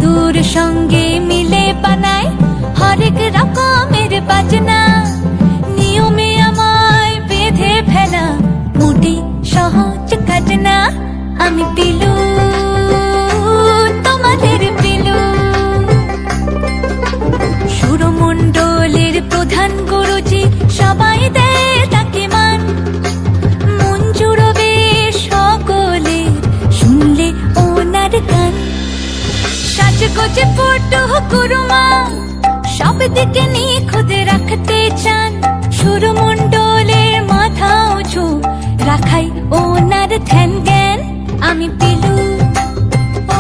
জাদুর সঙ্গে মিলে বানায় হরেক রকমের বাজনা। নিয়মে আমায় বেঁধে ফেলা মোটেই সহজ কাজ না। আমি পিলু, তোমাদের পিলু। সুরমণ্ডলের প্রধান গুরুজি সবাই দেয় তাকে মান। মন জুড়বে সকলে শুনলে ওনার গান। সাজগোজে পটু গুরুমা সব দিকে নিখুঁত রাখতে চান। সুরমণ্ডলের মাথা উঁচু রাখাই ওনার ধ্যান জ্ঞান। আমি পিলু, ও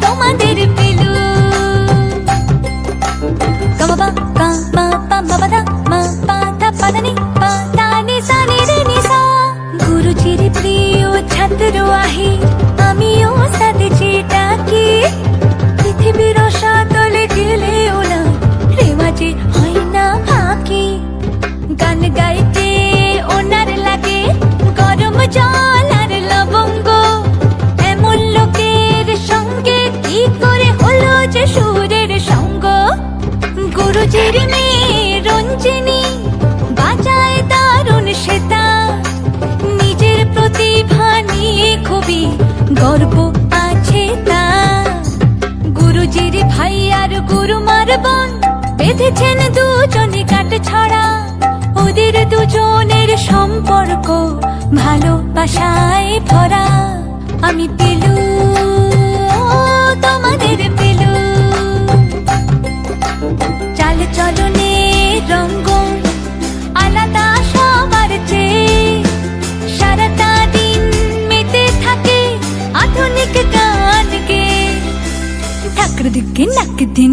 তোমাদের পিলু। গামা পা মা পা মা পা দা মা পা দা পা দা নি পা দা নি সা নি রে নি সা। গুরুজির প্রিয় ছাত্র আহি আমিও সাথে ডাকি। পৃথিবীর সাতলে গেলে ওলা রেওয়াজে হয় না ফাঁকি। গান গাইতে ওনার লাগে গরম জল আর লবঙ্গ। এমন লোকের সঙ্গে কি করে হলো যে সুরের সঙ্গ। গুরুজির মেয়ে রঞ্জিনী বাজায় দারুণ সেতার। নিজের প্রতিভা নিয়ে খুবই গর্ব আছে তার। গুরুজির ভাই আর গুরুমার বোন বেঁধেছেন দুজনে কাট ছড়া। ওদের দুজনের সম্পর্ক ভালোবাসায় ভরা। আমি পিলু, তোমাদের পিলু। চাল চলনে রঙ্গন আলাদা সবার চেয়ে। সারাটা দিন মেতে থাকে আধুনিক গান গে। ঠাকুর দিকে নাক দিন